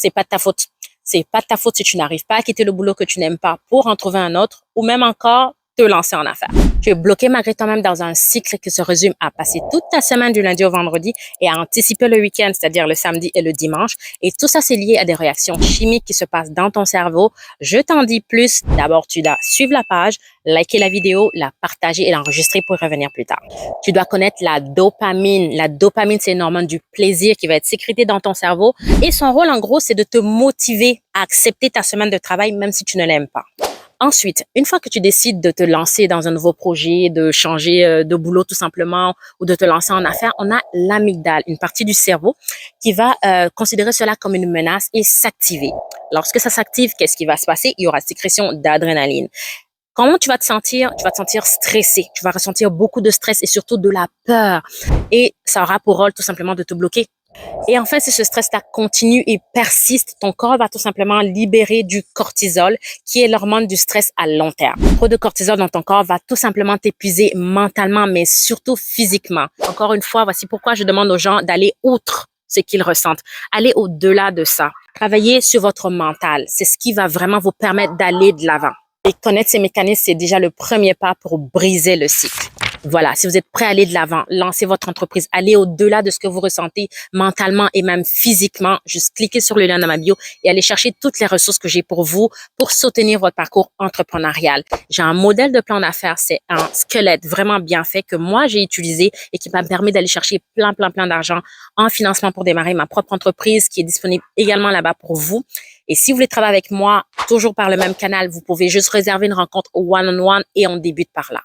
c'est pas de ta faute. C'est pas de ta faute si tu n'arrives pas à quitter le boulot que tu n'aimes pas pour en trouver un autre ou même encore te lancer en affaires. Tu es bloqué malgré toi-même dans un cycle qui se résume à passer toute ta semaine du lundi au vendredi et à anticiper le week-end, c'est-à-dire le samedi et le dimanche. Et tout ça, c'est lié à des réactions chimiques qui se passent dans ton cerveau. Je t'en dis plus. D'abord, tu dois suivre la page, liker la vidéo, la partager et l'enregistrer pour y revenir plus tard. Tu dois connaître la dopamine. La dopamine, c'est une hormone du plaisir qui va être sécrétée dans ton cerveau. Et son rôle, en gros, c'est de te motiver à accepter ta semaine de travail, même si tu ne l'aimes pas. Ensuite, une fois que tu décides de te lancer dans un nouveau projet, de changer de boulot tout simplement ou de te lancer en affaires, on a l'amygdale, une partie du cerveau qui va considérer cela comme une menace et s'activer. Lorsque ça s'active, qu'est-ce qui va se passer? Il y aura sécrétion d'adrénaline. Comment tu vas te sentir? Tu vas te sentir stressé. Tu vas ressentir beaucoup de stress et surtout de la peur. Et ça aura pour rôle tout simplement de te bloquer. Et enfin, si ce stress-là continue et persiste, ton corps va tout simplement libérer du cortisol, qui est l'hormone du stress à long terme. Trop de cortisol dans ton corps va tout simplement t'épuiser mentalement, mais surtout physiquement. Encore une fois, voici pourquoi je demande aux gens d'aller outre ce qu'ils ressentent. Allez au-delà de ça. Travaillez sur votre mental. C'est ce qui va vraiment vous permettre d'aller de l'avant. Et connaître ces mécanismes, c'est déjà le premier pas pour briser le cycle. Voilà, si vous êtes prêt à aller de l'avant, lancez votre entreprise, allez au-delà de ce que vous ressentez mentalement et même physiquement, juste cliquez sur le lien dans ma bio et allez chercher toutes les ressources que j'ai pour vous pour soutenir votre parcours entrepreneurial. J'ai un modèle de plan d'affaires, c'est un squelette vraiment bien fait que moi j'ai utilisé et qui m'a permis d'aller chercher plein d'argent en financement pour démarrer ma propre entreprise qui est disponible également là-bas pour vous. Et si vous voulez travailler avec moi, toujours par le même canal, vous pouvez juste réserver une rencontre one-on-one et on débute par là.